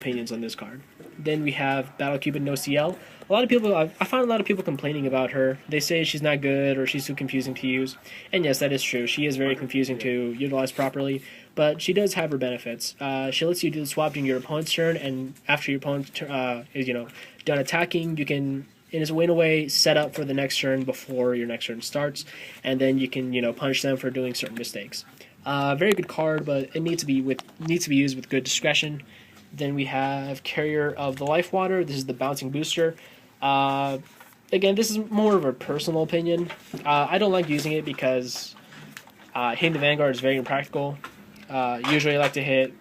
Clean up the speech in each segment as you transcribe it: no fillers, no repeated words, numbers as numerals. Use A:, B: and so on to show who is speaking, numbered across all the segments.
A: opinions on this card. Then we have Battle Cupid No CL. A lot of people, I find a lot of people complaining about her. They say she's not good or she's too confusing to use. And yes, that is true. She is very confusing to utilize properly, but she does have her benefits. She lets you do the swap during your opponent's turn, and after your opponent is done attacking, you can in a way set up for the next turn before your next turn starts, and then you can punish them for doing certain mistakes. Very good card, but it needs to be used with good discretion. Then we have Carrier of the Life Water. This is the bouncing booster. Uh, Again, this is more of a personal opinion. I don't like using it because hitting the Vanguard is very impractical. Usually I like to hit,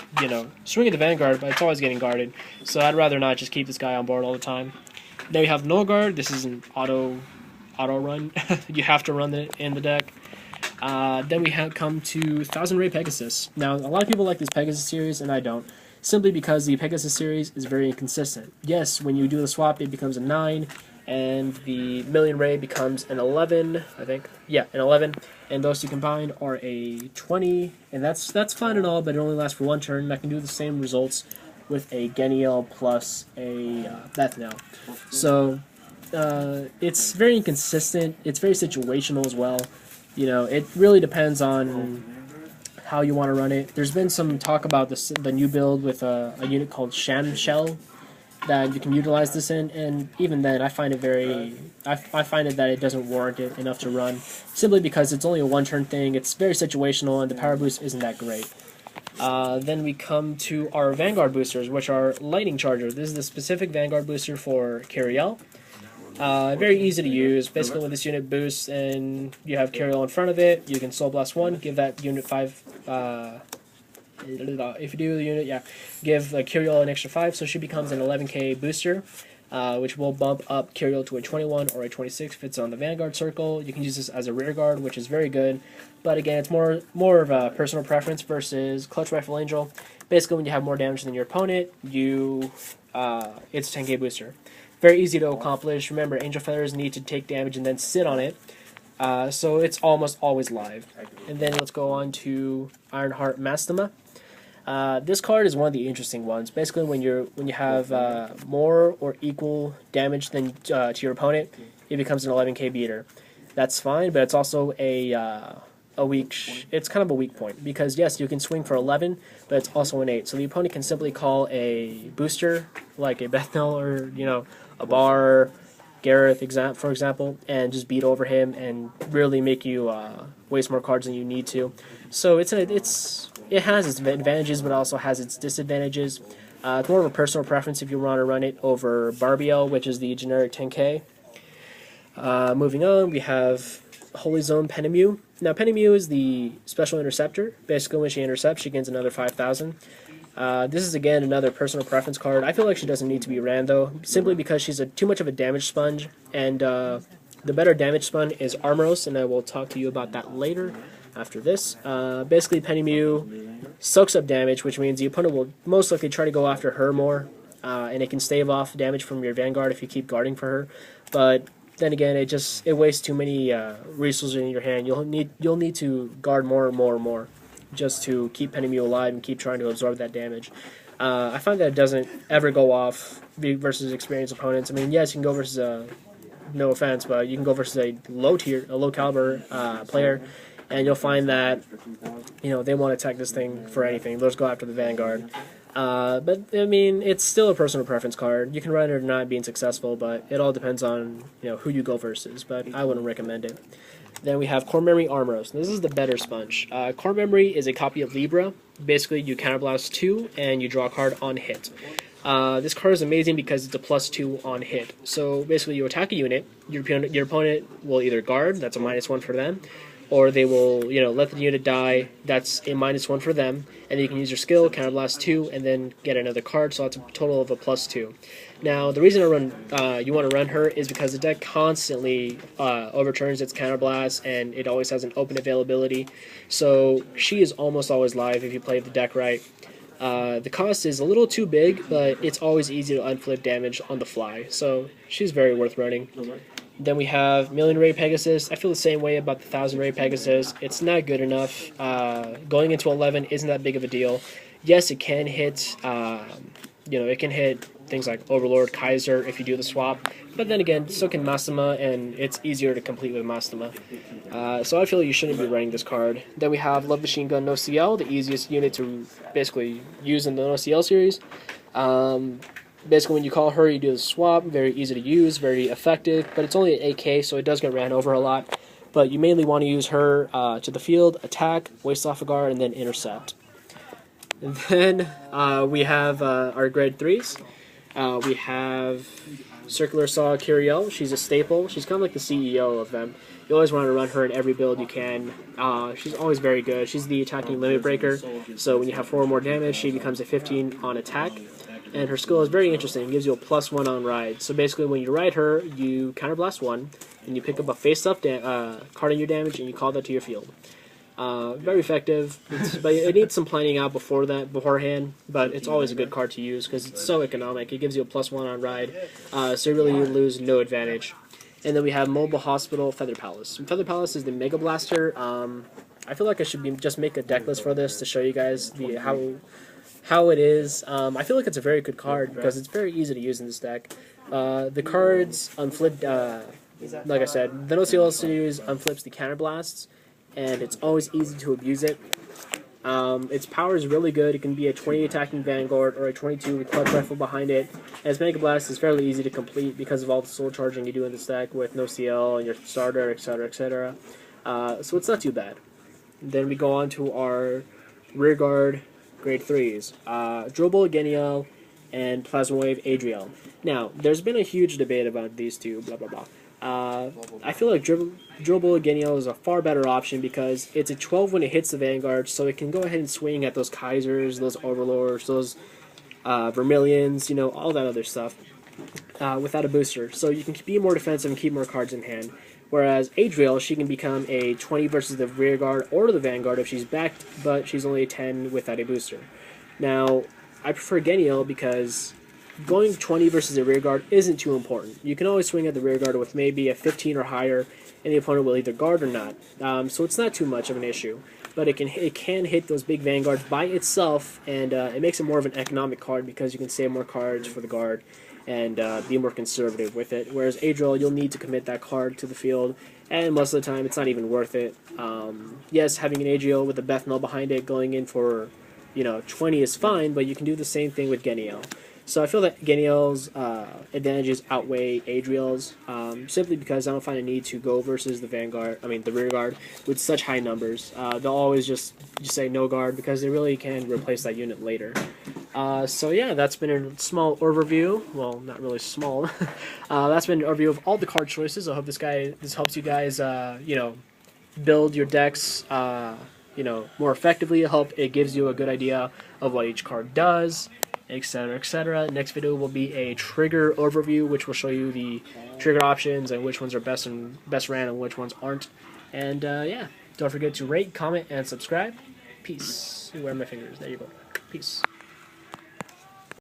A: swing at the Vanguard, but it's always getting guarded. So I'd rather not just keep this guy on board all the time. Then we have Null Guard. This is an auto run. You have to run it in the deck. Then we have come to Thousand Ray Pegasus. Now, a lot of people like this Pegasus series, and I don't. Simply because the Pegasus series is very inconsistent. Yes, when you do the swap, it becomes a 9, and the Million Ray becomes an 11, I think. Yeah, an 11, and those two combined are a 20, and that's fine and all, but it only lasts for one turn, and I can do the same results with a Geniel plus a Bethnel. So, it's very inconsistent. It's very situational as well. It really depends on how you want to run it. There's been some talk about the new build with a unit called Sham Shell that you can utilize this in, and even then, I find it that it doesn't warrant it enough to run, simply because it's only a one-turn thing. It's very situational, and the power boost isn't that great. Then we come to our Vanguard boosters, which are Lightning Charger. This is the specific Vanguard booster for Cariel. Very easy to use. Basically, when this unit boosts and you have Cariel in front of it, you can Soul Blast 1, give that unit 5. If you do the unit, give Cariel an extra 5, so she becomes an 11k booster, which will bump up Cariel to a 21 or a 26 if it's on the Vanguard circle. You can use this as a rear guard, which is very good, but again, it's more of a personal preference versus Clutch Rifle Angel. Basically, when you have more damage than your opponent, it's a 10k booster. Very easy to accomplish. Remember, Angel Feathers need to take damage and then sit on it, so it's almost always live. And then let's go on to Ironheart Mastema. This card is one of the interesting ones. Basically, when you have more or equal damage than to your opponent, it becomes an 11k beater. That's fine, but it's also it's kind of a weak point, because yes, you can swing for 11, but it's also an 8. So the opponent can simply call a booster like a Bethnel or a Bar, Gareth, for example, and just beat over him and really make you waste more cards than you need to. So it has its advantages, but also has its disadvantages. It's more of a personal preference if you want to run it over Barbiel, which is the generic 10k. Moving on, we have Holy Zone Penemu. Now, Penemu is the special interceptor. Basically, when she intercepts, she gains another 5,000. This is, again, another personal preference card. I feel like she doesn't need to be ran, though, simply because she's too much of a damage sponge, and the better damage sponge is Armoros, and I will talk to you about that later after this. Basically, Penemu soaks up damage, which means the opponent will most likely try to go after her more, and it can stave off damage from your Vanguard if you keep guarding for her, but then again, it wastes too many resources in your hand. You'll need to guard more just to keep Penemu alive and keep trying to absorb that damage. I find that it doesn't ever go off versus experienced opponents. I mean, yes, you can go versus no offense, but you can go versus a low caliber player, and you'll find that they won't attack this thing for anything. They'll just go after the Vanguard. But I mean, it's still a personal preference card. You can run it or not being successful, but it all depends on who you go versus. But I wouldn't recommend it. Then we have Core Memory Armoros. This is the better sponge. Core Memory is a copy of Libra. Basically, you counterblast 2 and you draw a card on hit. This card is amazing because it's a +2 on hit. So basically, you attack a unit. Your opponent will either guard. That's a -1 for them. Or they will, let the unit die. That's a -1 for them. And then you can use your skill, counterblast 2, and then get another card. So that's a total of a +2. Now, the reason you want to run her is because the deck constantly overturns its counterblast, and it always has an open availability. So she is almost always live if you play the deck right. The cost is a little too big, but it's always easy to unflip damage on the fly. So she's very worth running. Then we have Million Ray Pegasus. I feel the same way about the 1,000 Ray Pegasus. It's not good enough. Going into 11 isn't that big of a deal. Yes, it can hit it can hit things like Overlord, Kaiser if you do the swap. But then again, so can Mastima, and it's easier to complete with Mastima. So I feel you shouldn't be running this card. Then we have Love Machine Gun No CL, the easiest unit to basically use in the No CL series. Basically, when you call her, you do the swap. Very easy to use, very effective, but it's only an AK, so it does get ran over a lot. But you mainly want to use her to the field, attack, waste off a guard, and then intercept. And then we have our grade 3s. We have Circular Saw Kyriel. She's a staple. She's kind of like the CEO of them. You always want to run her in every build you can. She's always very good. She's the attacking limit breaker. So when you have 4 or more damage, she becomes a 15 on attack. And her skill is very interesting. It gives you a +1 on ride. So basically when you ride her, you counterblast 1, and you pick up a face-up card on your damage, and you call that to your field. Very effective, but it needs some planning out beforehand, but it's always a good card to use because it's so economic. It gives you a +1 on ride, so you really lose no advantage. And then we have Mobile Hospital, Feather Palace. Feather Palace is the Mega Blaster. I feel like I should just make a deck list for this to show you guys how it is. I feel like it's a very good card because it's very easy to use in this deck. The cards unflip, like I said, the No CL series unflips the counterblasts, and it's always easy to abuse it. Its power is really good. It can be a 20 attacking Vanguard or a 22 with Clutch Rifle behind it. As Mega Blast is fairly easy to complete because of all the soul charging you do in this deck with No CL and your starter, etc., etc. So it's not too bad. Then we go on to our rear guard grade 3s. Drobul Genial and Plasma Wave Adriel. Now, there's been a huge debate about these two, blah blah blah. I feel like Drobul Genial is a far better option because it's a 12 when it hits the Vanguard, so it can go ahead and swing at those Kaisers, those Overlords, those Vermilions, all that other stuff without a booster. So you can be more defensive and keep more cards in hand. Whereas Adriel, she can become a 20 versus the rear guard or the Vanguard if she's backed, but she's only a 10 without a booster. Now, I prefer Genial because going 20 versus the rear guard isn't too important. You can always swing at the rear guard with maybe a 15 or higher, and the opponent will either guard or not. So it's not too much of an issue. But it can hit those big Vanguards by itself, and it makes it more of an economic card because you can save more cards for the guard and be more conservative with it. Whereas Adriel, you'll need to commit that card to the field, and most of the time it's not even worth it. Yes, having an Adriel with a Bethnal behind it going in for 20 is fine, but you can do the same thing with Genial. So I feel that Genial's advantages outweigh Adriel's, simply because I don't find a need to go versus the rear guard with such high numbers. They'll always just say no guard because they really can replace that unit later. So yeah, that's been a small overview. Well, not really small. That's been an overview of all the card choices. I hope this helps you guys, build your decks, more effectively. I hope it gives you a good idea of what each card does, etc., etc. Next video will be a trigger overview, which will show you the trigger options and which ones are best ran and which ones aren't. And yeah, don't forget to rate, comment, and subscribe. Peace. Where are my fingers? There you go. Peace.